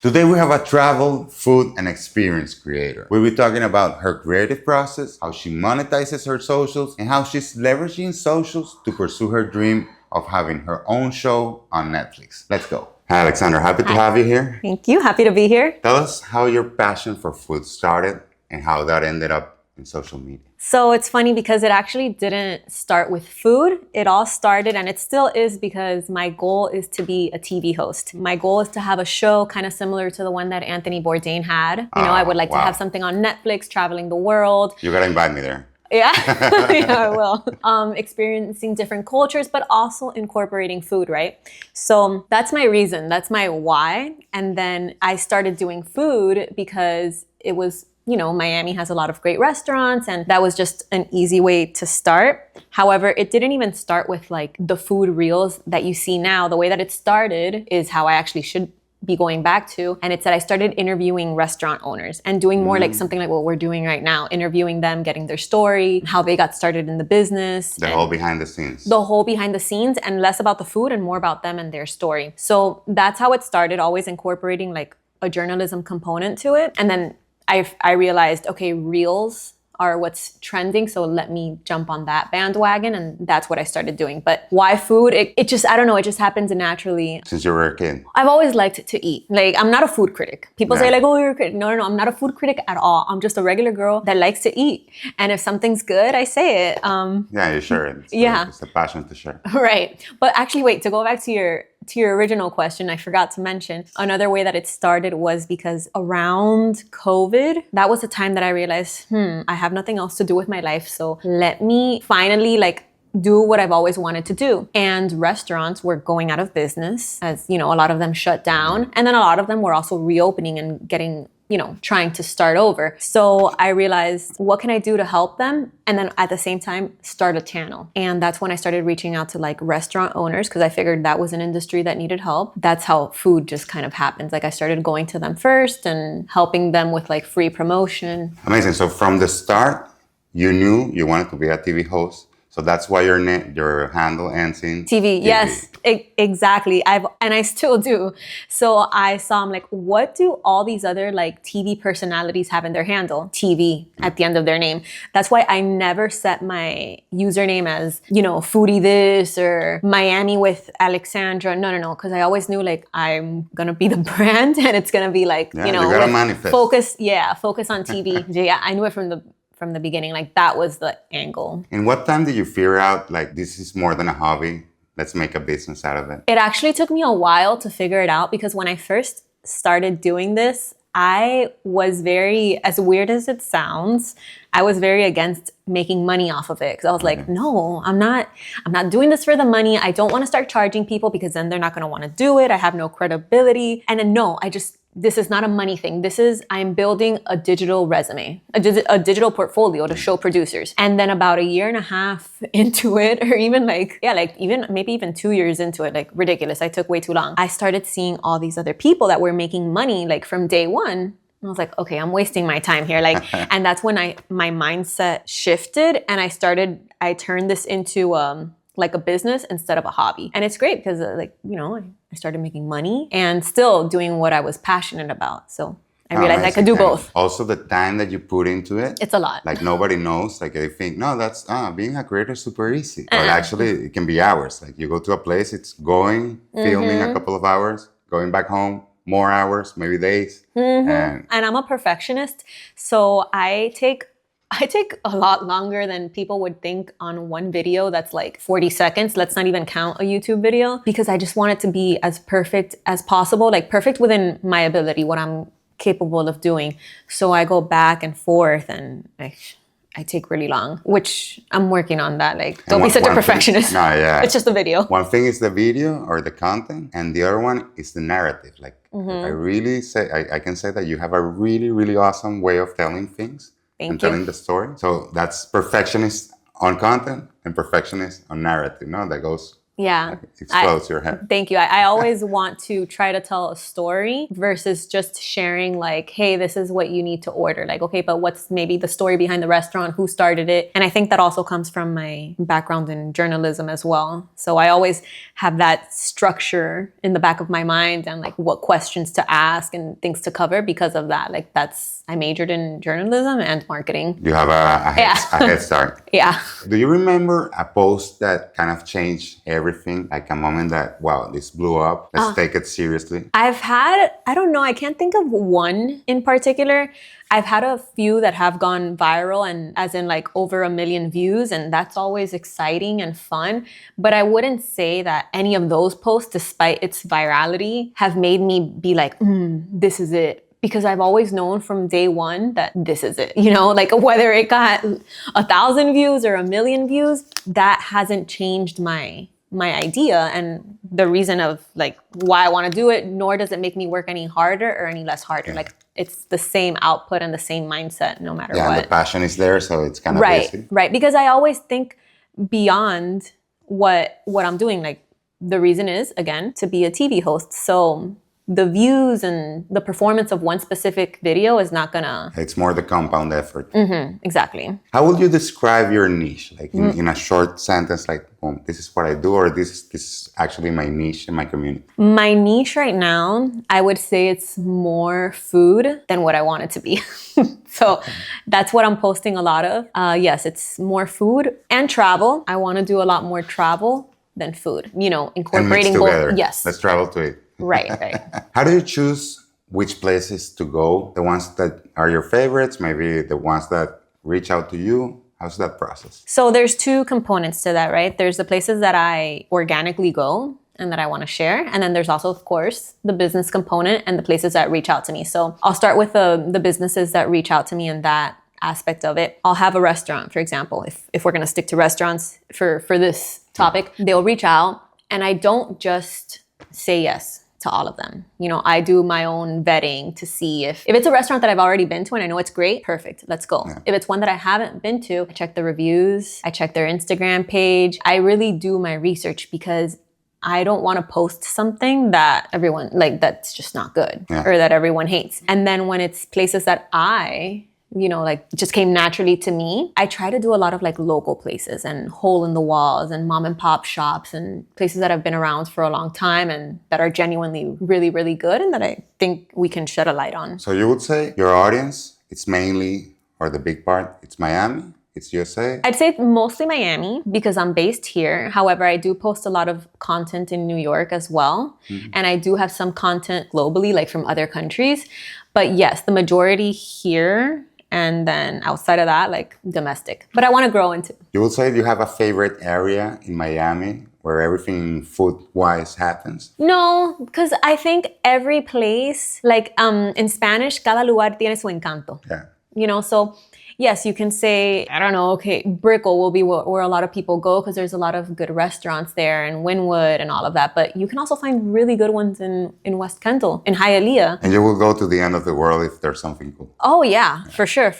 Today we have a travel, food, and experience creator. We'll be talking about her creative process, how she monetizes her socials, and how she's leveraging socials to pursue her dream of having her own show on Netflix. Let's go. Hi, Alexandra. Happy to have you here. Thank you. Happy to be here. Tell us how your passion for food started and how that ended up in social media. So it's funny because it actually didn't start with food. It all started, and it still is, because my goal is to be a TV host. My goal is to have a show kind of similar to the one that Anthony Bourdain had. I would like to have something on Netflix, traveling the world. You gotta invite me there. Yeah, yeah, I will. Experiencing different cultures, but also incorporating food, right? So that's my reason. That's my why. And then I started doing food because it was, Miami has a lot of great restaurants, and that was just an easy way to start. However, it didn't even start with like the food reels that you see now. The way that it started is how I actually should be going back to. And it's that I started interviewing restaurant owners and doing more like something like what we're doing right now, interviewing them, getting their story, how they got started in the business. The whole behind the scenes. The whole behind the scenes, and less about the food and more about them and their story. So that's how it started, always incorporating like a journalism component to it. And then I realized, okay, reels are what's trending, so let me jump on that bandwagon, and that's what I started doing. But why food? It just, I don't know, it just happens naturally. Since you were a kid? I've always liked to eat. Like, I'm not a food critic. People say like, oh, you're a critic. No, I'm not a food critic at all. I'm just a regular girl that likes to eat. And if something's good, I say it. Yeah, you share it. It's a passion to share. Right. But actually, wait, to go back to your original question, I forgot to mention, another way that it started was because around COVID, that was the time that I realized, I have nothing else to do with my life. So let me finally do what I've always wanted to do. And restaurants were going out of business, as a lot of them shut down. And then a lot of them were also reopening and getting trying to start over. So I realized, what can I do to help them? And then at the same time, start a channel. And that's when I started reaching out to like restaurant owners, because I figured that was an industry that needed help. That's how food just kind of happens. Like, I started going to them first and helping them with like free promotion. Amazing. So from the start, you knew you wanted to be a TV host. So that's why your handle ends in TV. Yes, exactly. I still do. So I saw, I'm like, what do all these other like TV personalities have in their handle? TV at the end of their name. That's why I never set my username as, Foodie this or Miami with Alexandra. No. Because I always knew like I'm gonna be the brand, and it's gonna be like, you gotta manifest. Focus on TV. Yeah, I knew it from the beginning, like that was the angle. And what time did you figure out like this is more than a hobby? Let's make a business out of it. It actually took me a while to figure it out, because when I first started doing this, I was very, as weird as it sounds, I was very against making money off of it, because I was like, no, I'm not doing this for the money. I don't want to start charging people, because then they're not going to want to do it. I have no credibility. And then this is not a money thing. I'm building a digital resume, a digital portfolio to show producers. And then about a year and a half into it, or even maybe even 2 years into it, like ridiculous, I took way too long. I started seeing all these other people that were making money like from day one. And I was like, okay, I'm wasting my time here. And that's when my mindset shifted, and I turned this into like a business instead of a hobby. And it's great because I started making money and still doing what I was passionate about. So I realized I could do both. Also, the time that you put into it. It's a lot. Like, nobody knows. Like, they think, no, that's being a creator is super easy. But actually, it can be hours. Like, you go to a place, it's going, filming a couple of hours, going back home, more hours, maybe days. And I'm a perfectionist. So I take a lot longer than people would think on one video that's like 40 seconds. Let's not even count a YouTube video, because I just want it to be as perfect as possible, like perfect within my ability, what I'm capable of doing. So I go back and forth, and I take really long, which I'm working on that. Like, don't be such a perfectionist. No, yeah. It's just a video. One thing is the video or the content, and the other one is the narrative. Like, I can say that you have a really, really awesome way of telling things. Telling the story. So that's perfectionist on content and perfectionist on narrative. No, that goes Yeah. Explodes your head. Thank you. I always want to try to tell a story versus just sharing like, hey, this is what you need to order. Like, okay, but what's maybe the story behind the restaurant? Who started it? And I think that also comes from my background in journalism as well. So I always have that structure in the back of my mind and like what questions to ask and things to cover because of that. Like I majored in journalism and marketing. You have a head start. Yeah. Do you remember a post that kind of changed everything? Like a moment that, wow, this blew up. Let's take it seriously. I've had, I don't know, I can't think of one in particular. I've had a few that have gone viral and as in like over 1 million views, and that's always exciting and fun. But I wouldn't say that any of those posts, despite its virality, have made me be like, this is it. Because I've always known from day one that this is it, you know, like whether it got 1,000 views or 1 million views, that hasn't changed my idea and the reason of like why I want to do it, nor does it make me work any harder or any less harder. Like it's the same output and the same mindset no matter what. Yeah, and the passion is there, so it's kind of easy. Right. Because I always think beyond what I'm doing. Like the reason is, again, to be a TV host. So the views and the performance of one specific video is not gonna... It's more the compound effort. Exactly. How would you describe your niche? Like in a short sentence, like, boom, this is what I do, or this is actually my niche in my community? My niche right now, I would say it's more food than what I want it to be. So that's what I'm posting a lot of. Yes, it's more food and travel. I want to do a lot more travel than food, you know, incorporating both. Yes. Let's travel to it. Right. How do you choose which places to go? The ones that are your favorites, maybe the ones that reach out to you? How's that process? So there's two components to that, right? There's the places that I organically go and that I want to share. And then there's also, of course, the business component and the places that reach out to me. So I'll start with the businesses that reach out to me in that aspect of it. I'll have a restaurant, for example, if we're going to stick to restaurants for this topic, they'll reach out and I don't just say yes to all of them. You know, I do my own vetting to see if it's a restaurant that I've already been to and I know it's great, perfect, let's go. Yeah. If it's one that I haven't been to, I check the reviews, I check their Instagram page. I really do my research because I don't want to post something that everyone, like, that's just not good or that everyone hates. And then when it's places that like just came naturally to me, I try to do a lot of like local places and hole in the walls and mom and pop shops and places that have been around for a long time and that are genuinely really, really good and that I think we can shed a light on. So you would say your audience, it's mainly, or the big part, it's Miami? It's USA? I'd say mostly Miami because I'm based here. However, I do post a lot of content in New York as well. And I do have some content globally, like from other countries. But yes, the majority here. And then outside of that, like domestic. But I want to grow into. You would say you have a favorite area in Miami where everything food-wise happens? No, because I think every place, like in Spanish, cada lugar tiene su encanto. Yeah. You know, so yes, you can say, I don't know, okay, Brickell will be where a lot of people go because there's a lot of good restaurants there and Wynwood and all of that. But you can also find really good ones in West Kendall, in Hialeah. And you will go to the end of the world if there's something cool. Oh, yeah, for sure.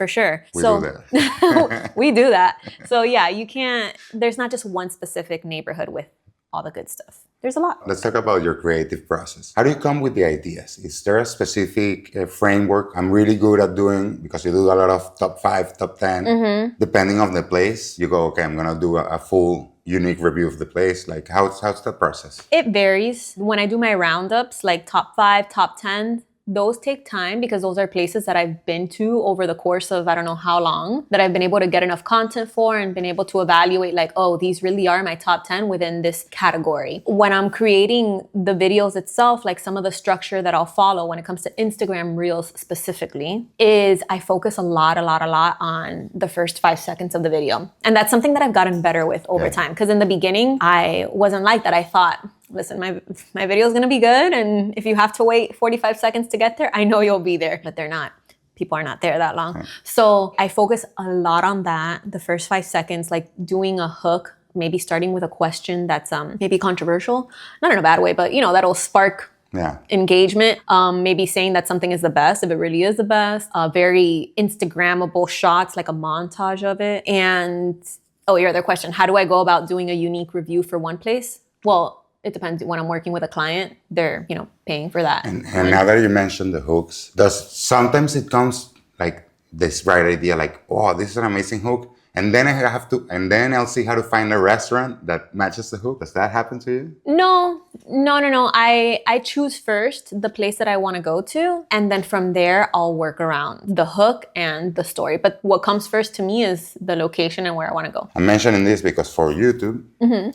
We do that. We do that. So yeah, there's not just one specific neighborhood with all the good stuff. There's a lot. Let's talk about your creative process. How do you come with the ideas? Is there a specific framework I'm really good at doing? Because you do a lot of top 5, top 10. Depending on the place, you go, okay, I'm going to do a full unique review of the place. Like, how's that process? It varies. When I do my roundups, like top 5, top 10, those take time because those are places that I've been to over the course of I don't know how long, that I've been able to get enough content for and been able to evaluate like, oh, these really are my top 10 within this category. When I'm creating the videos itself, like some of the structure that I'll follow when it comes to Instagram Reels specifically is I focus a lot on the first 5 seconds of the video. And that's something that I've gotten better with over time. Because in the beginning, I wasn't like that. I thought, listen, my video is going to be good. And if you have to wait 45 seconds to get there, I know you'll be there. But they're not. People are not there that long. So I focus a lot on that. The first 5 seconds, like doing a hook, maybe starting with a question that's maybe controversial. Not in a bad way, but that'll spark engagement. Maybe saying that something is the best, if it really is the best. Very Instagrammable shots, like a montage of it. And your other question, how do I go about doing a unique review for one place? Well, it depends. When I'm working with a client, they're, paying for that. And now that you mentioned the hooks, does sometimes it comes like this right idea, like, oh, this is an amazing hook, and then and then I'll see how to find a restaurant that matches the hook. Does that happen to you? No. I choose first the place that I want to go to, and then from there I'll work around the hook and the story. But what comes first to me is the location and where I want to go. I'm mentioning this because for YouTube,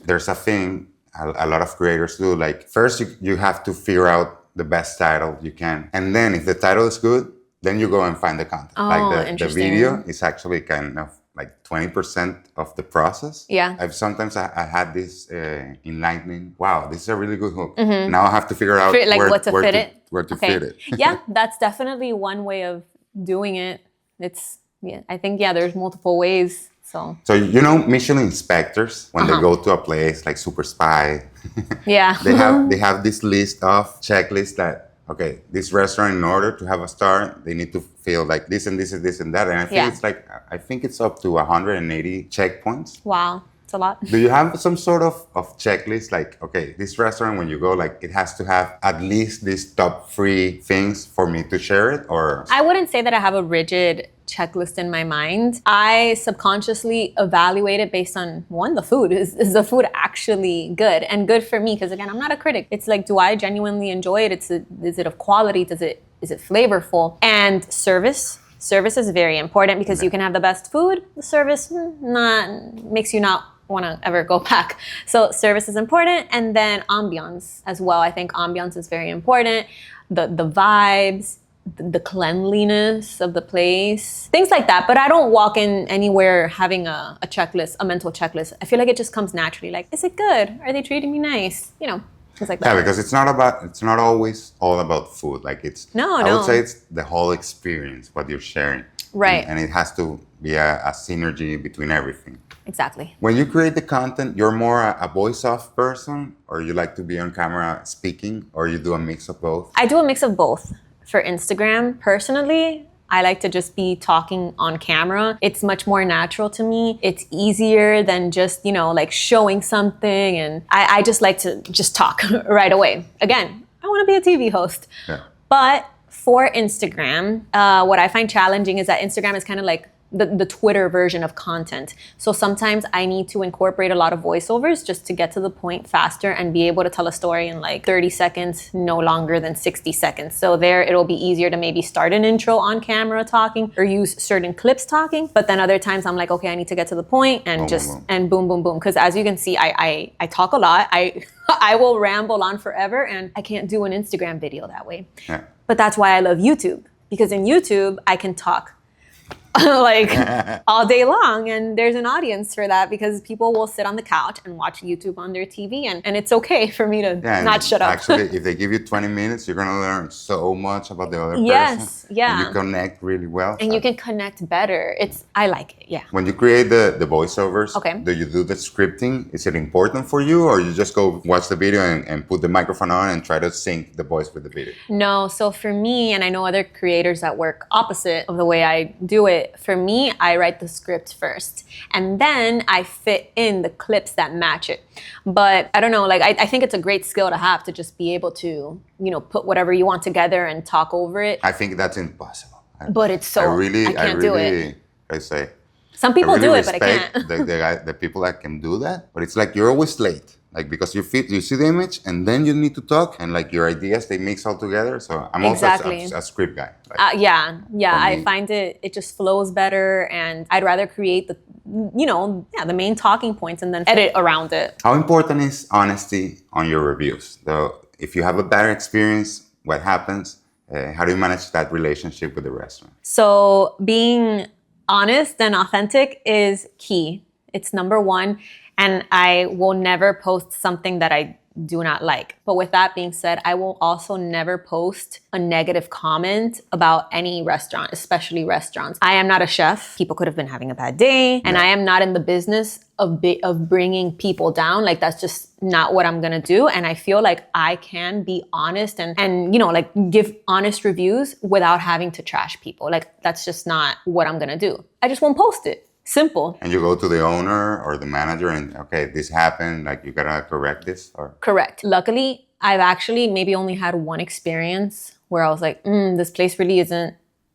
there's a thing a lot of creators do. Like, first you have to figure out the best title you can, and then if the title is good, then you go and find the content. Oh, like the interesting. video is actually kind of like 20% of the process. Yeah. I had this enlightening, wow, this is a really good hook. Now I have to figure out where to fit it. Yeah, that's definitely one way of doing it. I think there's multiple ways. So Michelin inspectors, when they go to a place like Super Spy, yeah, they have this list of checklists that, okay, this restaurant, in order to have a star, they need to feel like this and this and this and that. And I think it's up to 180 checkpoints. Wow, it's a lot. Do you have some sort of checklist? Like, okay, this restaurant, when you go, like, it has to have at least these top 3 things for me to share it? Or I wouldn't say that I have a rigid checklist in my mind. I subconsciously evaluate it based on, one, the food. Is the food actually good? And good for me, because again, I'm not a critic. It's like, do I genuinely enjoy it? Is it of quality? Is it flavorful? And service. Service is very important, because you can have the best food, the service makes you not want to ever go back. So service is important, and then ambiance as well. I think ambiance is very important. The vibes, the cleanliness of the place, things like that. But I don't walk in anywhere having a checklist, a mental checklist. I feel like it just comes naturally. Like, is it good? Are they treating me nice? Things like that. Yeah, because it's not always all about food. Like, I would say it's the whole experience, what you're sharing. Right. And it has to be a synergy between everything. Exactly. When you create the content, you're more a voice-off person, or you like to be on camera speaking, or you do a mix of both? I do a mix of both. For Instagram, personally, I like to just be talking on camera. It's much more natural to me. It's easier than just, like showing something. And I just like to just talk right away. Again, I want to be a TV host. Yeah. But for Instagram, what I find challenging is that Instagram is kind of like the Twitter version of content. So sometimes I need to incorporate a lot of voiceovers just to get to the point faster and be able to tell a story in like 30 seconds, no longer than 60 seconds. So there, it'll be easier to maybe start an intro on camera talking or use certain clips talking. But then other times I'm like, okay, I need to get to the point and and boom, boom, boom. Because as you can see, I talk a lot. I will ramble on forever, and I can't do an Instagram video that way. Yeah. But that's why I love YouTube, because in YouTube, I can talk like all day long, and there's an audience for that, because people will sit on the couch and watch YouTube on their TV, and it's okay for me to not shut up. Actually, if they give you 20 minutes, you're gonna learn so much about the other person. Yes, yeah. And you connect really well. And you can connect better. I like it, yeah. When you create the voiceovers, okay, do you do the scripting? Is it important for you, or you just go watch the video and put the microphone on and try to sync the voice with the video? No, so for me, and I know other creators that work opposite of the way I do it, for me, I write the script first, and then I fit in the clips that match it. But I don't know, like I think it's a great skill to have, to just be able to, put whatever you want together and talk over it. I think that's impossible. But it's so, I can't do it. I say, some people really do it, but I can't. the people that can do that, but it's like you're always late. Like, because you see the image and then you need to talk, and like your ideas, they mix all together. So I'm also a script guy. Like, yeah. I find it just flows better, and I'd rather create the main talking points and then edit around it. How important is honesty on your reviews? Though, if you have a bad experience, what happens? How do you manage that relationship with the restaurant? So being honest and authentic is key. It's number one. And I will never post something that I do not like. But with that being said, I will also never post a negative comment about any restaurant, especially restaurants. I am not a chef. People could have been having a bad day, and I am not in the business of bringing people down. Like, that's just not what I'm gonna do. And I feel like I can be honest and like give honest reviews without having to trash people. Like, that's just not what I'm gonna do. I just won't post it. Simple. And you go to the owner or the manager and, okay, this happened, like you gotta correct this? Or Correct. Luckily, I've actually maybe only had one experience where I was like, this place really isn't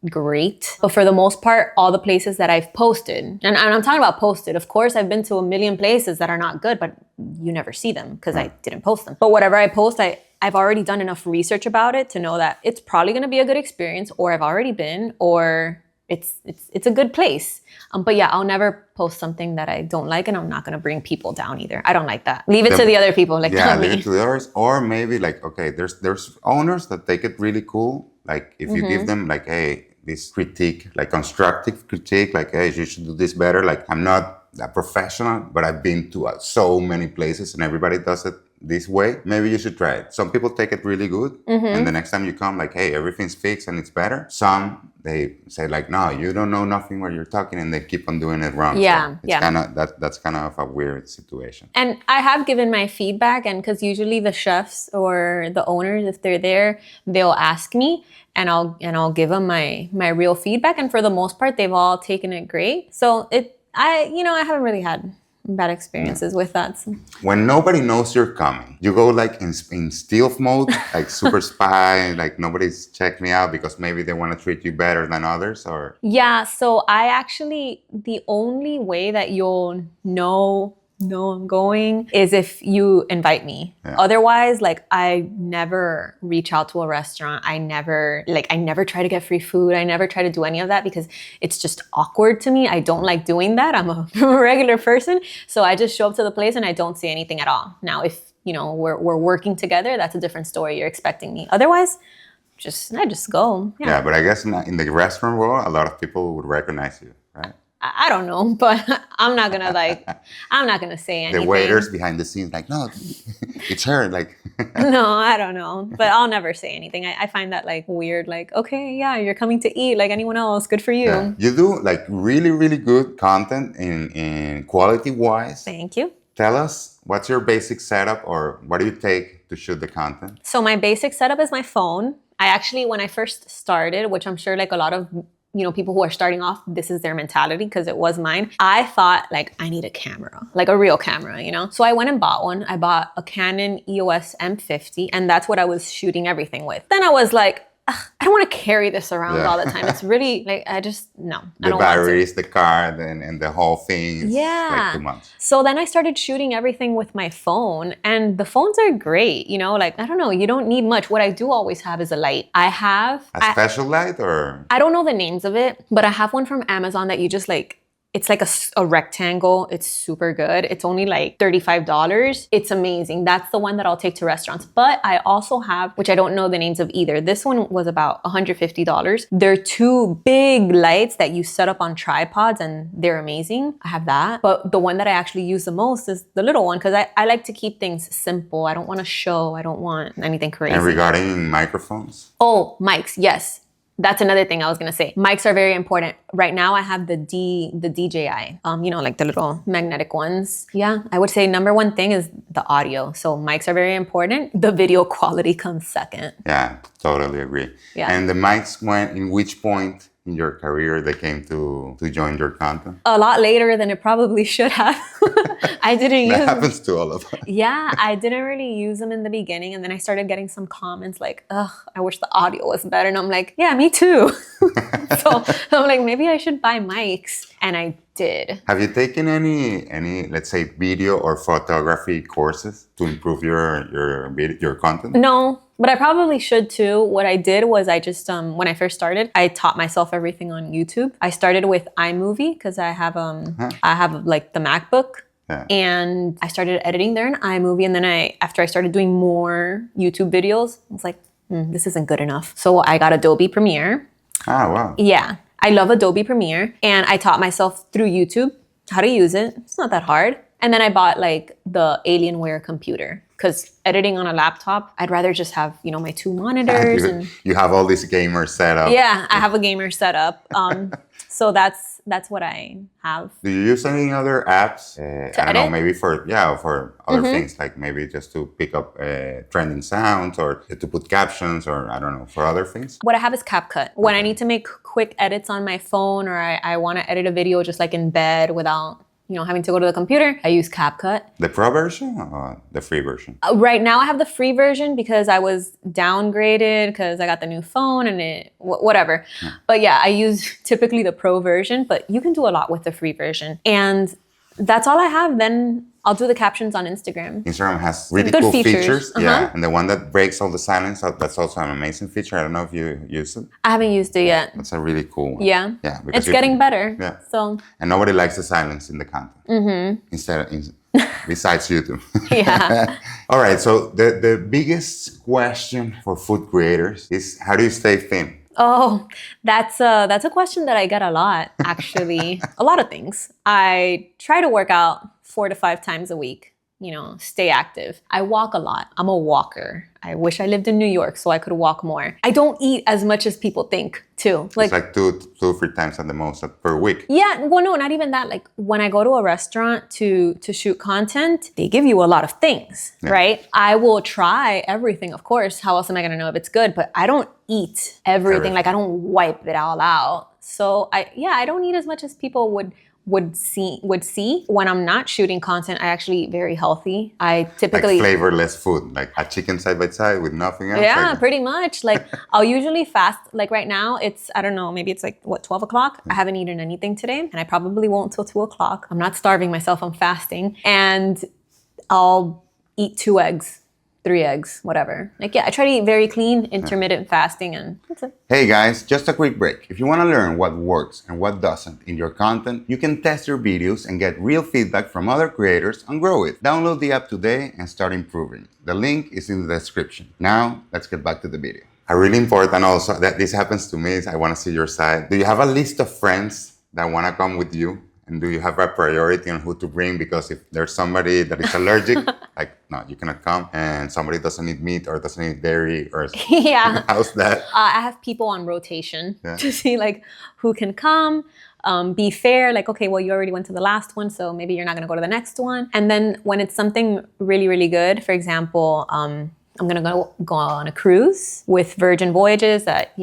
great. But for the most part, all the places that I've posted, and I'm talking about posted, of course, I've been to a million places that are not good, but you never see them because I didn't post them. But whatever I post, I've already done enough research about it to know that it's probably going to be a good experience, or I've already been, or it's a good place. But yeah, I'll never post something that I don't like, and I'm not going to bring people down either. I don't like that. Leave it to the other people. Like, yeah, not leave me. it to the others. Or maybe like, okay, there's owners that take it really cool. Like if you give them like, hey, this critique, like constructive critique, like, hey, you should do this better. Like, I'm not a professional, but I've been to so many places and everybody does it this way. Maybe you should try it. Some people take it really good. And the next time you come, like, hey, everything's fixed and it's better. Some, they say like, no, you don't know nothing what you're talking, and they keep on doing it wrong. Yeah, so it's kind of that's kind of a weird situation. And I have given my feedback, and because usually the chefs or the owners, if they're there, they'll ask me, and I'll give them my real feedback. And for the most part, they've all taken it great. So I haven't really had bad experiences with that. So. When nobody knows you're coming, you go like in stealth mode, like super spy, like nobody's checked me out because maybe they want to treat you better than others, or? Yeah, so the only way that you'll know I'm going is if you invite me. Yeah. Otherwise, like, I never reach out to a restaurant. I never try to get free food. I never try to do any of that because it's just awkward to me. I don't like doing that. I'm a regular person. So I just show up to the place and I don't say anything at all. Now, if, we're working together, that's a different story. You're expecting me. Otherwise, I just go. Yeah, but I guess in the restaurant world, a lot of people would recognize you, right? I don't know, but I'm not gonna say anything. The waiters behind the scenes, like, no, it's her, like. No, I don't know, but I'll never say anything. I find that like weird, like, okay, yeah, you're coming to eat like anyone else. Good for you. Yeah. You do like really, really good content in quality wise. Thank you. Tell us, what's your basic setup, or what do you take to shoot the content? So my basic setup is my phone. I actually, when I first started, which I'm sure like a lot of people who are starting off, this is their mentality because it was mine. I thought like, I need a camera, like a real camera, So I went and bought one. I bought a Canon EOS M50, and that's what I was shooting everything with. Then I was like, I don't want to carry this around all the time. It's really like, I don't the batteries, the card, and the whole thing. It's like too much. So then I started shooting everything with my phone, and the phones are great. Like, I don't know, you don't need much. What I do always have is a light. I have a special light, or? I don't know the names of it, but I have one from Amazon that you just like, it's like a rectangle. It's super good. It's only like $35. It's amazing. That's the one that I'll take to restaurants. But I also have, which I don't know the names of either. This one was about $150. They're two big lights that you set up on tripods, and they're amazing. I have that. But the one that I actually use the most is the little one, because I like to keep things simple. I don't want to show. I don't want anything crazy. And regarding microphones? Oh, mics. Yes. That's another thing I was gonna say. Mics are very important. Right now I have the DJI, like the little magnetic ones. Yeah, I would say number one thing is the audio. So mics are very important. The video quality comes second. Yeah, totally agree. Yeah. And the mics went in which point in your career they came to join your content? A lot later than it probably should have. I didn't use them. That happens to all of us. Yeah, I didn't really use them in the beginning, and then I started getting some comments like, ugh, I wish the audio was better. And I'm like, yeah, me too. So I'm like, maybe I should buy mics. And I did. Have you taken any let's say video or photography courses to improve your content? No, but I probably should too. What I did was I just when I first started, I taught myself everything on YouTube. I started with iMovie because I have like the MacBook. Yeah. And I started editing there in iMovie, and then after I started doing more YouTube videos, I was like, this isn't good enough. So I got Adobe Premiere. Ah, wow. Yeah, I love Adobe Premiere, and I taught myself through YouTube how to use it. It's not that hard. And then I bought like the Alienware computer because editing on a laptop, I'd rather just have, my 2 monitors. And You have all this gamer setup. yeah, I have a gamer setup. So that's what I have. Do you use any other apps? I don't know, edit? maybe for other things, like maybe just to pick up trending sounds or to put captions, or I don't know, for other things? What I have is CapCut. When I need to make quick edits on my phone, or I want to edit a video just like in bed without having to go to the computer, I use CapCut. The pro version or the free version? Right now I have the free version because I was downgraded because I got the new phone and whatever. Yeah. But yeah, I use typically the pro version, but you can do a lot with the free version. And that's all I have. Then I'll do the captions on Instagram. Instagram has really good cool features. Yeah, and the one that breaks all the silence, that's also an amazing feature. I don't know if you use it. I haven't used it yet. That's a really cool one. Yeah. Yeah. It's getting better. Yeah. So. And nobody likes the silence in the content. Besides YouTube. Yeah. All right. So the biggest question for food creators is, how do you stay thin? Oh, that's a question that I get a lot, actually. A lot of things. I try to work out 4 to 5 times a week, stay active. I walk a lot. I'm a walker. I wish I lived in New York so I could walk more. I don't eat as much as people think, too. It's like two or 3 times at the most per week. Yeah, well, no, not even that. Like when I go to a restaurant to shoot content, they give you a lot of things, right? I will try everything, of course. How else am I gonna know if it's good? But I don't eat everything. Like I don't wipe it all out. So I don't eat as much as people would see. When I'm not shooting content, I actually eat very healthy. I typically like flavorless food, like a chicken side by side with nothing else. Yeah, pretty much. Like I'll usually fast. Like right now, it's I don't know, maybe it's like 12 o'clock. I haven't eaten anything today, and I probably won't till 2 o'clock. I'm not starving myself. I'm fasting, and I'll eat 2 eggs. 3 eggs, whatever. Like, yeah, I try to eat very clean, intermittent fasting, and that's it. Hey guys, just a quick break. If you want to learn what works and what doesn't in your content, you can test your videos and get real feedback from other creators on Growith. Download the app today and start improving. The link is in the description. Now, let's get back to the video. A really important also that this happens to me is I want to see your side. Do you have a list of friends that want to come with you? And do you have a priority on who to bring? Because if there's somebody that is allergic, like, no, you cannot come. And somebody doesn't eat meat or doesn't eat dairy or yeah. How's that? I have people on rotation to see like who can come. Be fair, like, okay, well, you already went to the last one, so maybe you're not going to go to the next one. And then when it's something really, really good, for example, I'm going to go on a cruise with Virgin Voyages that,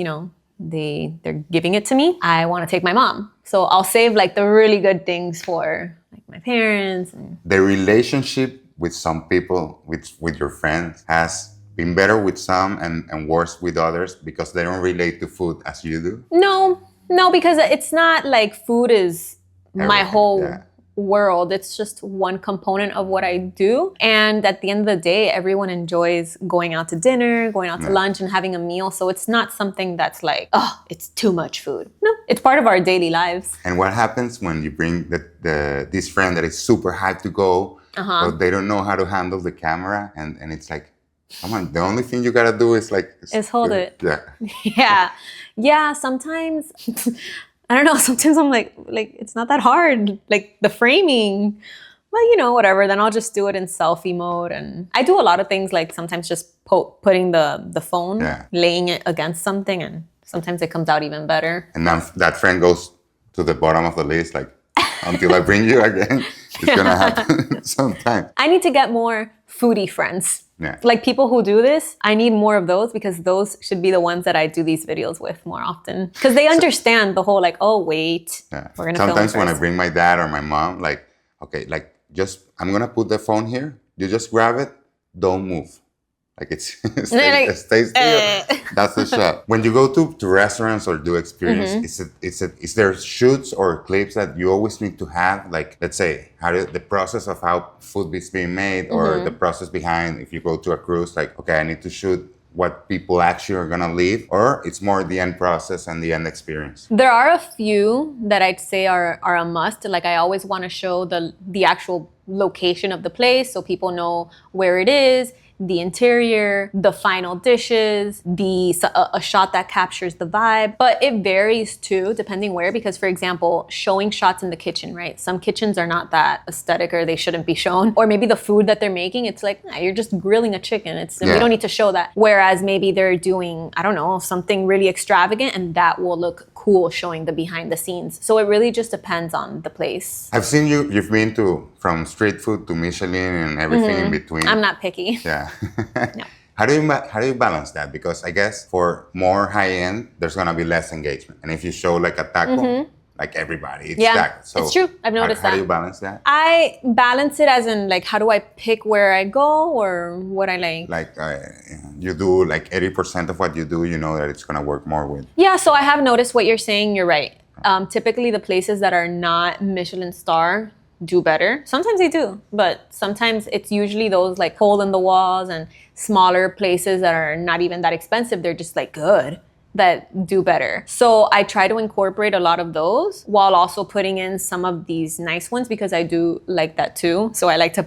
they're giving it to me. I want to take my mom. So I'll save like the really good things for like my parents. And the relationship with some people, with your friends, has been better with some and worse with others because they don't relate to food as you do? No, because it's not like food is my whole world. It's just one component of what I do. And at the end of the day, everyone enjoys going out to dinner, going out to lunch and having a meal. So it's not something that's like, oh, it's too much food. No, it's part of our daily lives. And what happens when you bring this friend that is super hyped to go, but they don't know how to handle the camera? And it's like, come on, the only thing you gotta do is like... Is hold it. Yeah. Yeah, sometimes... I don't know, sometimes I'm like, it's not that hard. Like the framing, well, whatever. Then I'll just do it in selfie mode. And I do a lot of things, like sometimes just putting the phone, laying it against something. And sometimes it comes out even better. And then that friend goes to the bottom of the list, like, until I bring you again, it's going to happen sometime. I need to get more foodie friends. Yeah. Like people who do this, I need more of those because those should be the ones that I do these videos with more often. Because they understand the whole like, oh, wait, we're going to film Sometimes when I first. bring my dad or my mom, like, okay, like I'm going to put the phone here. You just grab it. Don't move. Like it stay still. That's the shot. When you go to restaurants or do experience, is there shoots or clips that you always need to have? Like, let's say, the process of how food is being made, or the process behind, if you go to a cruise, like, okay, I need to shoot what people actually are gonna leave, or it's more the end process and the end experience? There are a few that I'd say are a must. Like I always want to show the actual location of the place so people know where it is. the interior, the final dishes, a shot that captures the vibe. But it varies too, depending where, because for example, showing shots in the kitchen, right? Some kitchens are not that aesthetic or they shouldn't be shown. Or maybe the food that they're making, it's like, nah, you're just grilling a chicken. We don't need to show that. Whereas maybe they're doing, I don't know, something really extravagant and that will look cool showing the behind the scenes. So it really just depends on the place. I've seen you've been to from street food to Michelin and everything in between. I'm not picky. Yeah. No. How do you balance that? Because I guess for more high end, there's gonna be less engagement. And if you show like a taco, like everybody, it's taco. So it's true. I've noticed how that. do you balance that? I balance it as in like, how do I pick where I go or what I like? Like you do like 80% of what you do, you know that it's gonna work more with. Yeah, so I have noticed what you're saying. You're right. Typically the places that are not Michelin star do better. Sometimes they do, but sometimes it's usually those like hole in the walls and smaller places that are not even that expensive. They're just like good, that do better. So I try to incorporate a lot of those while also putting in some of these nice ones because I do like that too. So I like to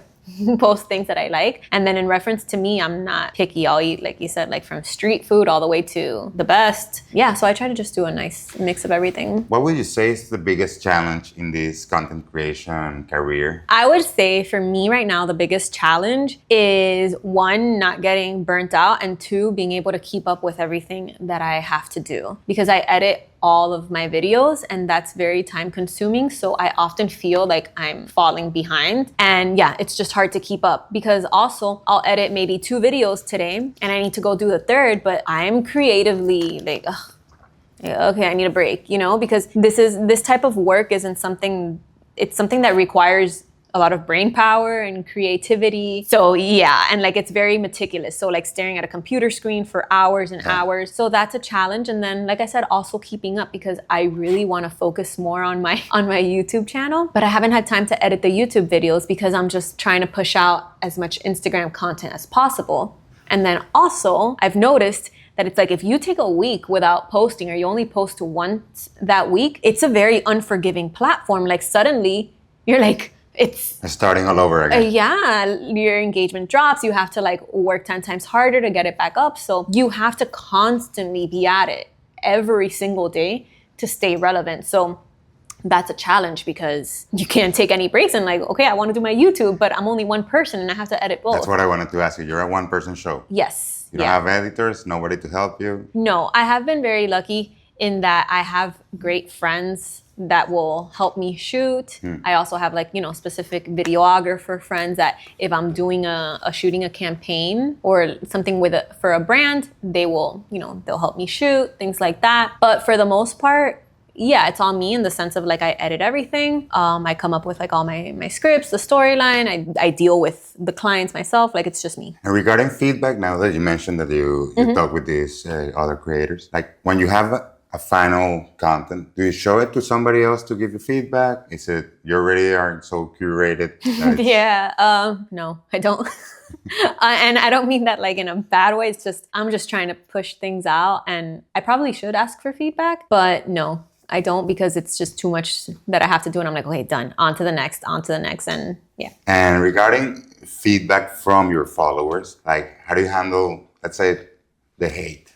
post things that I like. And then in reference to me, I'm not picky. I'll eat, like you said, like from street food all the way to the best. Yeah, so I try to just do a nice mix of everything. What would you say is the biggest challenge in this content creation career? I would say for me right now, the biggest challenge is one, not getting burnt out, and two, being able to keep up with everything that I have to do. Because I edit all of my videos and that's very time consuming. So I often feel like I'm falling behind. And yeah, it's just hard to keep up because also I'll edit maybe 2 videos today and I need to go do the third, but I'm creatively like, ugh, okay, I need a break, you know, because this type of work isn't something, it's something that requires a lot of brain power and creativity. So yeah, and like it's very meticulous. So like staring at a computer screen for hours and hours. So that's a challenge. And then like I said, also keeping up because I really want to focus more on my YouTube channel, but I haven't had time to edit the YouTube videos because I'm just trying to push out as much Instagram content as possible. And then also I've noticed that it's like if you take a week without posting or you only post once that week, it's a very unforgiving platform. Like suddenly you're like, it's starting all over again. Yeah, your engagement drops. You have to like work 10 times harder to get it back up. So you have to constantly be at it every single day to stay relevant. So that's a challenge because you can't take any breaks and like, okay, I want to do my YouTube, but I'm only one person and I have to edit both. That's what I wanted to ask you. You're a one-person show. Yes. You don't have editors, nobody to help you? No, I have been very lucky in that I have great friends that will help me shoot. I also have like, you know, specific videographer friends that if I'm doing shooting a campaign or something for a brand, they will, you know, they'll help me shoot, things like that. But for the most part, yeah, it's all me in the sense of like I edit everything. I come up with like all my scripts, the storyline. I deal with the clients myself. Like it's just me. And regarding feedback, now that you mentioned that you talk with these other creators, like when you have a final content, do you show it to somebody else to give you feedback? Is it you already are so curated? Yeah, no, I don't. And I don't mean that like in a bad way. It's just, I'm just trying to push things out and I probably should ask for feedback, but no, I don't because it's just too much that I have to do. And I'm like, okay, done, on to the next. And yeah. And regarding feedback from your followers, like how do you handle, let's say, the hate?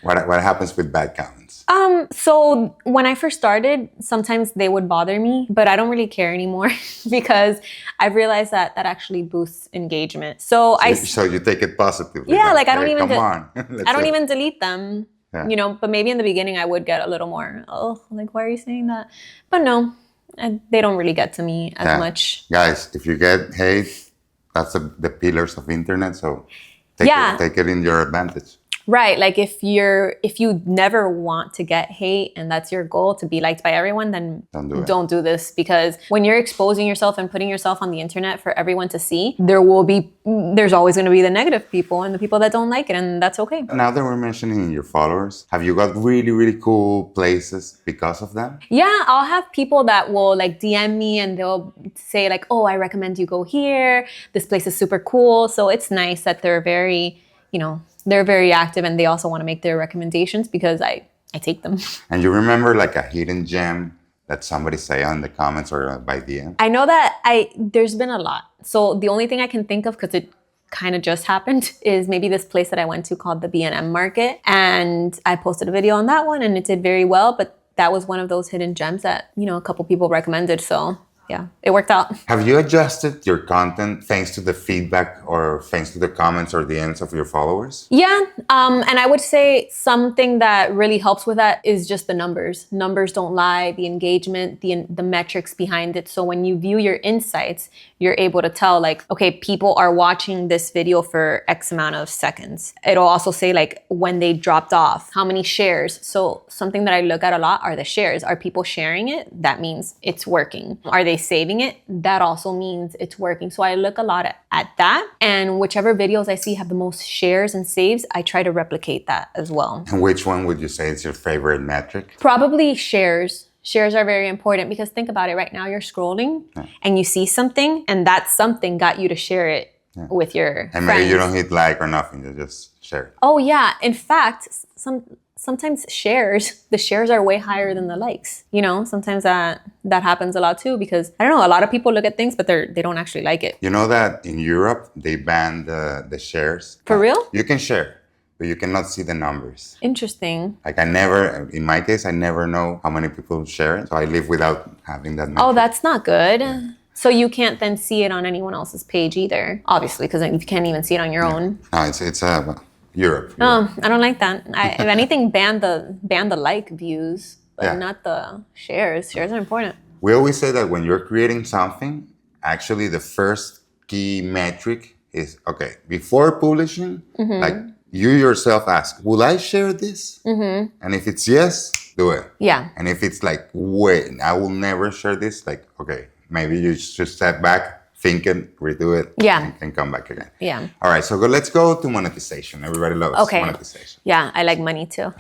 What happens with bad comments? So when I first started, sometimes they would bother me, but I don't really care anymore because I've realized that actually boosts engagement. So you take it positively. Yeah, like I don't even come on. I don't even delete them. Yeah. You know, but maybe in the beginning I would get a little more, oh, like why are you saying that? But no, they don't really get to me as much. Guys, if you get hate, that's the pillars of internet. So take it in your advantage. Right. Like if you never want to get hate and that's your goal to be liked by everyone, then don't do this because when you're exposing yourself and putting yourself on the internet for everyone to see, there's always going to be the negative people and the people that don't like it, and that's okay. Now that we're mentioning your followers, have you got really, really cool places because of them? Yeah, I'll have people that will like DM me and they'll say like, oh, I recommend you go here. This place is super cool. So it's nice that they're very, you know, they're very active and they also want to make their recommendations because I take them. And you remember like a hidden gem that somebody say on the comments or by DM? I know that there's been a lot. So the only thing I can think of, because kind of just happened is maybe this place that I went to called the B&M Market. And I posted a video on that one and it did very well. But that was one of those hidden gems that, a couple people recommended. So yeah, it worked out. Have you adjusted your content thanks to the feedback or thanks to the comments or DMs of your followers? Yeah, and I would say something that really helps with that is just the numbers. Numbers don't lie, the engagement, the metrics behind it. So when you view your insights, you're able to tell like, okay, people are watching this video for X amount of seconds. It'll also say like when they dropped off, how many shares. So something that I look at a lot are the shares. Are people sharing it? That means it's working. Are they saving it? That also means it's working. So I look a lot at that, and whichever videos I see have the most shares and saves, I try to replicate that as well. And which one would you say is your favorite metric? Probably shares. Shares are very important because think about it, right now you're scrolling and you see something and that something got you to share it with your and friends. maybe you don't hit like or nothing, you just share it. Oh yeah, in fact, sometimes the shares are way higher than the likes. Sometimes that happens a lot too because I don't know, a lot of people look at things but they don't actually like it. You know that in Europe they banned the shares. For real? You can share, but you cannot see the numbers. Interesting. Like in my case, I never know how many people share it. So I live without having that metric. Oh, that's not good. Yeah. So you can't then see it on anyone else's page either, obviously, because you can't even see it on your own. No, it's Europe. Oh, I don't like that. If anything, ban the like views, but not the shares. Shares are important. We always say that when you're creating something, actually the first key metric is, okay, before publishing, like you yourself ask, will I share this? And if it's yes, do it. Yeah. And if it's like, wait, I will never share this, like, okay, maybe you should step back, think it, redo it, and come back again. Yeah. All right, so let's go to monetization. Everybody loves monetization. Yeah, I like money too.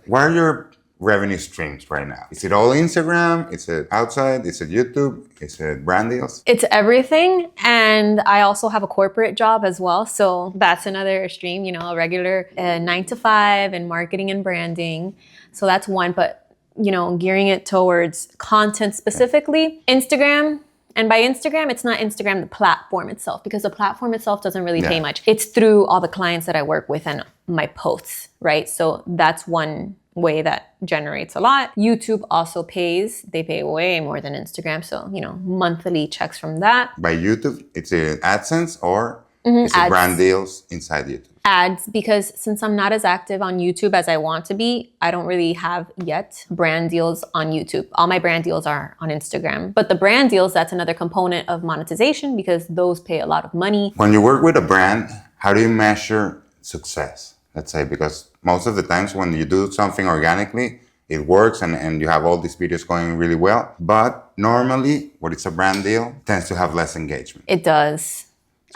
What are your revenue streams right now? Is it all Instagram? Is it outside? Is it YouTube? Is it brand deals? It's everything. And I also have a corporate job as well. So that's another stream, a regular 9 to 5 in marketing and branding. So that's one, but gearing it towards content specifically. Instagram. And by Instagram, it's not Instagram, the platform itself, because the platform itself doesn't really pay much. It's through all the clients that I work with and my posts, right? So that's one way that generates a lot. YouTube also pays. They pay way more than Instagram. So, monthly checks from that. By YouTube, it's AdSense or is it brand deals inside YouTube? Ads, because since I'm not as active on YouTube as I want to be, I don't really have yet brand deals on YouTube. All my brand deals are on Instagram. But the brand deals, that's another component of monetization because those pay a lot of money. When you work with a brand, how do you measure success? Let's say, because most of the times when you do something organically, it works and you have all these videos going really well. But normally, when it's a brand deal, it tends to have less engagement. It does.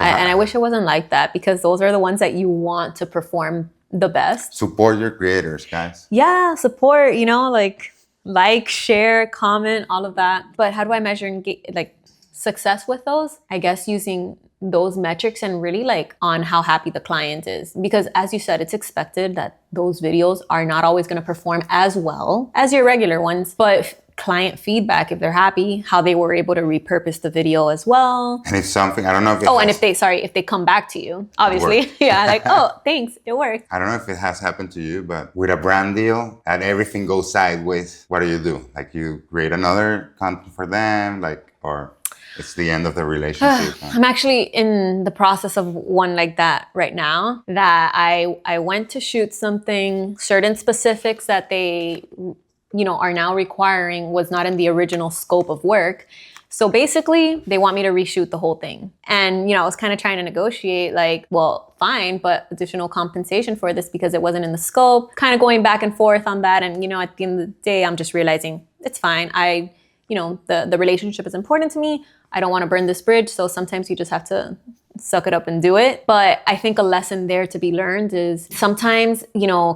And I wish it wasn't like that because those are the ones that you want to perform the best. Support your creators, guys. Yeah, support, like, share, comment, all of that. But how do I measure success with those? I guess using those metrics and really on how happy the client is. Because as you said, it's expected that those videos are not always going to perform as well as your regular ones. But client feedback, if they're happy, how they were able to repurpose the video as well. And if something, I don't know if if they come back to you, obviously. Yeah, oh, thanks, it worked. I don't know if it has happened to you, but with a brand deal and everything goes sideways, what do? Like you create another content for them, or it's the end of the relationship? I'm actually in the process of one like that right now, that I went to shoot something, certain specifics that they are now requiring was not in the original scope of work. So basically, they want me to reshoot the whole thing. And, I was kind of trying to negotiate well, fine, but additional compensation for this because it wasn't in the scope. Kind of going back and forth on that. And, at the end of the day, I'm just realizing it's fine. The relationship is important to me. I don't want to burn this bridge. So sometimes you just have to suck it up and do it. But I think a lesson there to be learned is sometimes,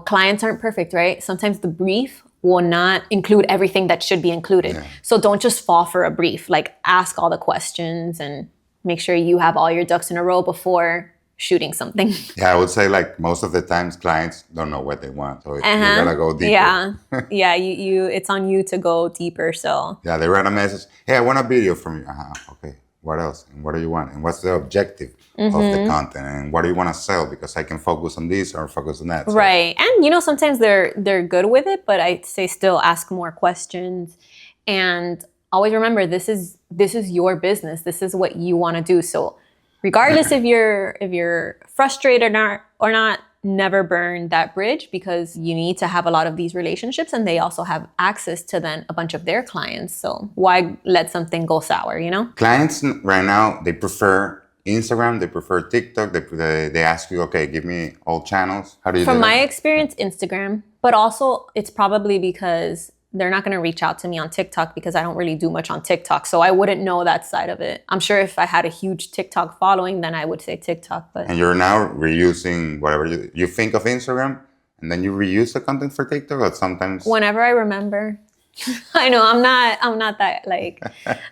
clients aren't perfect, right? Sometimes the brief will not include everything that should be included. Yeah. So don't just fall for a brief. Ask all the questions and make sure you have all your ducks in a row before shooting something. Yeah, I would say most of the times clients don't know what they want. So you gotta go deeper. Yeah. Yeah, you it's on you to go deeper. So yeah, they write a message. Hey, I want a video from you. Okay. what else? And what do you want? And what's the objective of the content? And what do you want to sell? Because I can focus on this or focus on that. So. Right. And you know, sometimes they're good with it, but I say still ask more questions. And always remember, this is your business. This is what you want to do. So regardless if you're frustrated or not, never burn that bridge, because you need to have a lot of these relationships and they also have access to then a bunch of their clients. So why let something go sour, you know? Clients right now, they prefer Instagram, they prefer TikTok, they ask you, okay, give me all channels. How do you do that? From my experience, Instagram, but also it's probably because they're not going to reach out to me on TikTok because I don't really do much on TikTok. So I wouldn't know that side of it. I'm sure if I had a huge TikTok following, then I would say TikTok. But and you're now reusing whatever you think of Instagram, and then you reuse the content for TikTok, or sometimes whenever I remember. I know I'm not that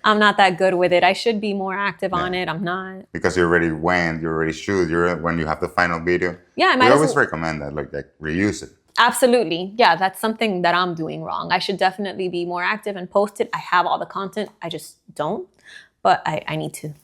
I'm not that good with it. I should be more active on it. I'm not. Because you already went, you already shoot, when you have the final video. Yeah, I always recommend that, like reuse it. Absolutely. Yeah, that's something that I'm doing wrong. I should definitely be more active and post it. I have all the content. I just don't. But I need to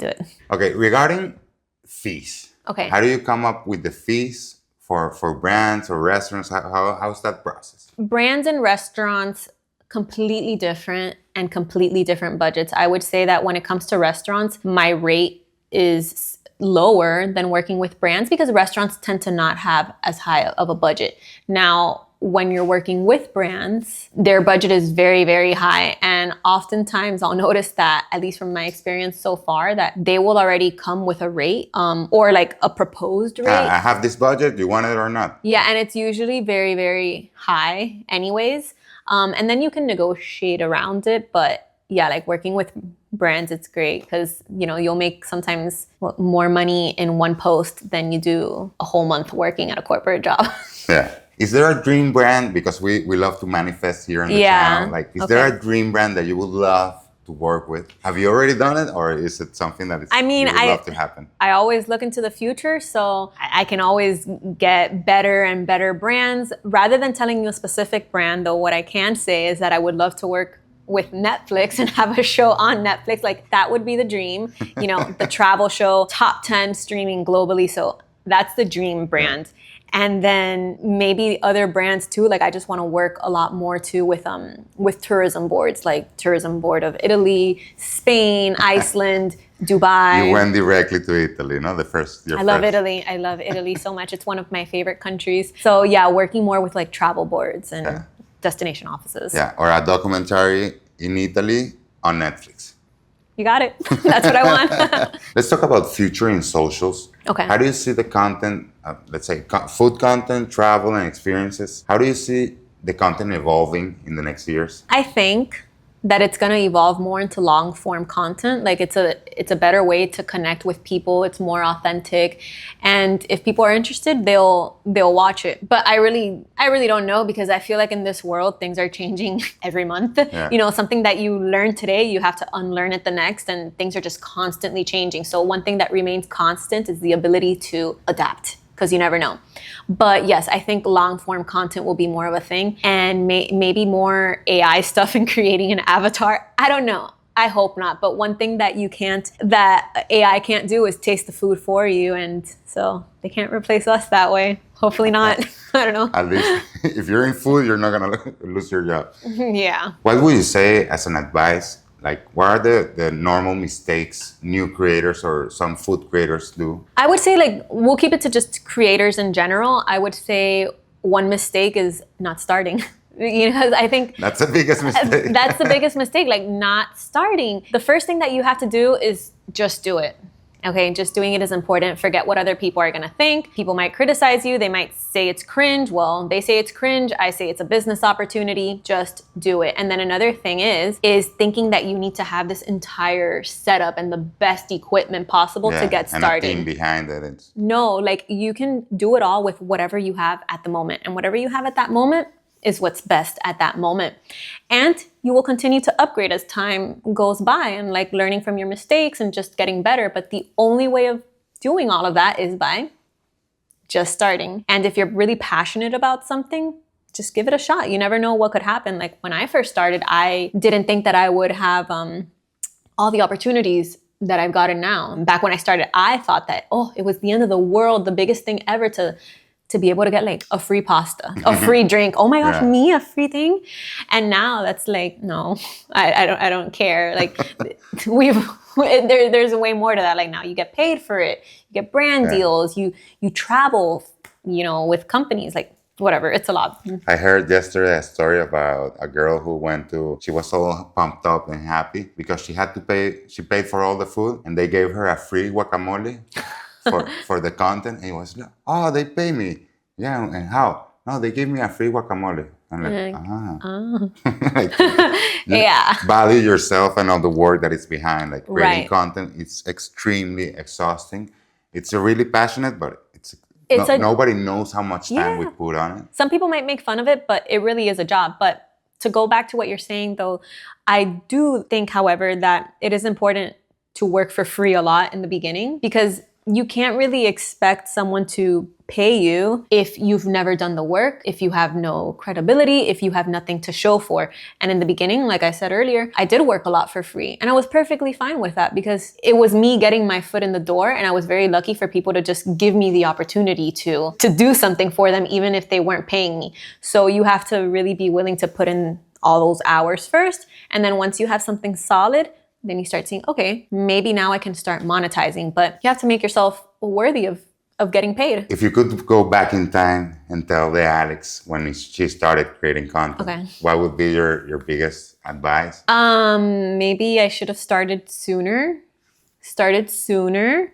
do it. Okay, regarding fees. Okay. How do you come up with the fees for brands or restaurants? How's that process? Brands and restaurants, completely different and completely different budgets. I would say that when it comes to restaurants, my rate is lower than working with brands because restaurants tend to not have as high of a budget. Now, when you're working with brands, their budget is very, very high. And oftentimes I'll notice that, at least from my experience so far, that they will already come with a rate or like a proposed rate. I have this budget, do you want it or not? Yeah, and it's usually very, very high anyways. And then you can negotiate around it. But yeah, like working with brands, it's great because, you know, you'll make sometimes more money in one post than you do a whole month working at a corporate job. Yeah. Is there a dream brand? Because we love to manifest here in the channel. Like, is there a dream brand that you would love to work with? Have you already done it, or is it something that you would love to happen? I always look into the future, so I can always get better and better brands. Rather than telling you a specific brand, though, what I can say is that I would love to work with Netflix and have a show on Netflix. Like, that would be the dream. You know, the travel show, top 10 streaming globally. So that's the dream brand. And then maybe other brands too. Like, I just want to work a lot more too with tourism boards, like Tourism Board of Italy, Spain, Iceland, Dubai. You went directly to Italy, no? I love Italy. I love Italy so much. It's one of my favorite countries. So yeah, working more with like travel boards and destination offices. Yeah, or a documentary in Italy on Netflix. You got it. That's what I want. Let's talk about future in socials. Okay. How do you see the content, let's say food content, travel, and experiences? How do you see the content evolving in the next years? I think that it's going to evolve more into long form content. Like, it's a better way to connect with people. It's more authentic. And if people are interested, they'll watch it. But I really don't know, because I feel like in this world, things are changing every month. Yeah. You know, something that you learn today, you have to unlearn it the next, and things are just constantly changing. So one thing that remains constant is the ability to adapt, because you never know. But yes, I think long form content will be more of a thing, and maybe more AI stuff in creating an avatar. I don't know. I hope not. But one thing that AI can't do is taste the food for you. And so they can't replace us that way. Hopefully not. I don't know. At least if you're in food, you're not going to lose your job. Yeah. What would you say as an advice? Like, what are the normal mistakes new creators or some food creators do? I would say, like, we'll keep it to just creators in general. I would say one mistake is not starting. You know, I think that's the biggest mistake. That's the biggest mistake, like not starting. The first thing that you have to do is just do it. Okay, just doing it is important. Forget what other people are gonna think. People might criticize you. They might say it's cringe. Well, they say it's cringe. I say it's a business opportunity. Just do it. And then another thing is thinking that you need to have this entire setup and the best equipment possible to get started. And a team behind it. No, like, you can do it all with whatever you have at the moment. And whatever you have at that moment is what's best at that moment. And you will continue to upgrade as time goes by, and like learning from your mistakes and just getting better. But the only way of doing all of that is by just starting. And if you're really passionate about something, just give it a shot. You never know what could happen. Like, when I first started, I didn't think that I would have all the opportunities that I've gotten now. Back when I started, I thought that, oh, it was the end of the world, the biggest thing ever to be able to get like a free pasta, a free drink. Oh my gosh, Yeah. me, a free thing. And now that's like, no, I don't care. Like there's way more to that. Like now you get paid for it. You get brand deals. You travel, with companies, like whatever. It's a lot. I heard yesterday a story about a girl who she was all pumped up and happy because she paid for all the food and they gave her a free guacamole for the content. And it was like, oh, they pay me. Yeah, and how? No, they gave me a free guacamole. I'm like, like, Yeah. value yourself and all the work that is behind. Like creating Right. content, it's extremely exhausting. It's really passionate, but nobody knows how much time we put on it. Some people might make fun of it, but it really is a job. But to go back to what you're saying, though, I do think, however, that it is important to work for free a lot in the beginning, because you can't really expect someone to pay you if you've never done the work, if you have no credibility, if you have nothing to show for. And in the beginning, like I said earlier, I did work a lot for free. And I was perfectly fine with that because it was me getting my foot in the door. And I was very lucky for people to just give me the opportunity to do something for them, even if they weren't paying me. So you have to really be willing to put in all those hours first. And then once you have something solid, then you start seeing, okay, maybe now I can start monetizing. But you have to make yourself worthy of getting paid. If you could go back in time and tell the Alex when she started creating content, what would be your biggest advice? Maybe I should have started sooner,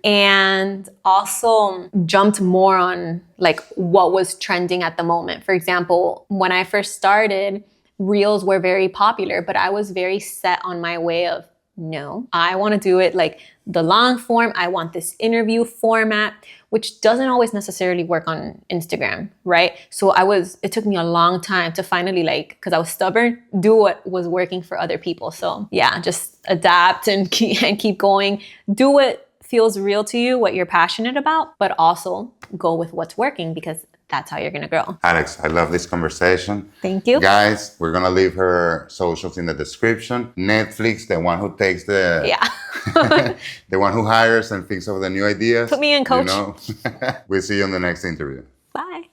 and also jumped more on like what was trending at the moment. For example, when I first started, Reels were very popular, but I was very set on my way of, no, I want to do it like the long form. I want this interview format, which doesn't always necessarily work on Instagram, right? So it took me a long time to finally, because I was stubborn, do what was working for other people. So yeah, just adapt and keep going. Do what feels real to you, what you're passionate about, but also go with what's working, because that's how you're going to grow. Alex, I love this conversation. Thank you. Guys, we're going to leave her socials in the description. Netflix, the one who takes the one who hires and thinks of the new ideas. Put me in, coach. We'll see you on the next interview. Bye.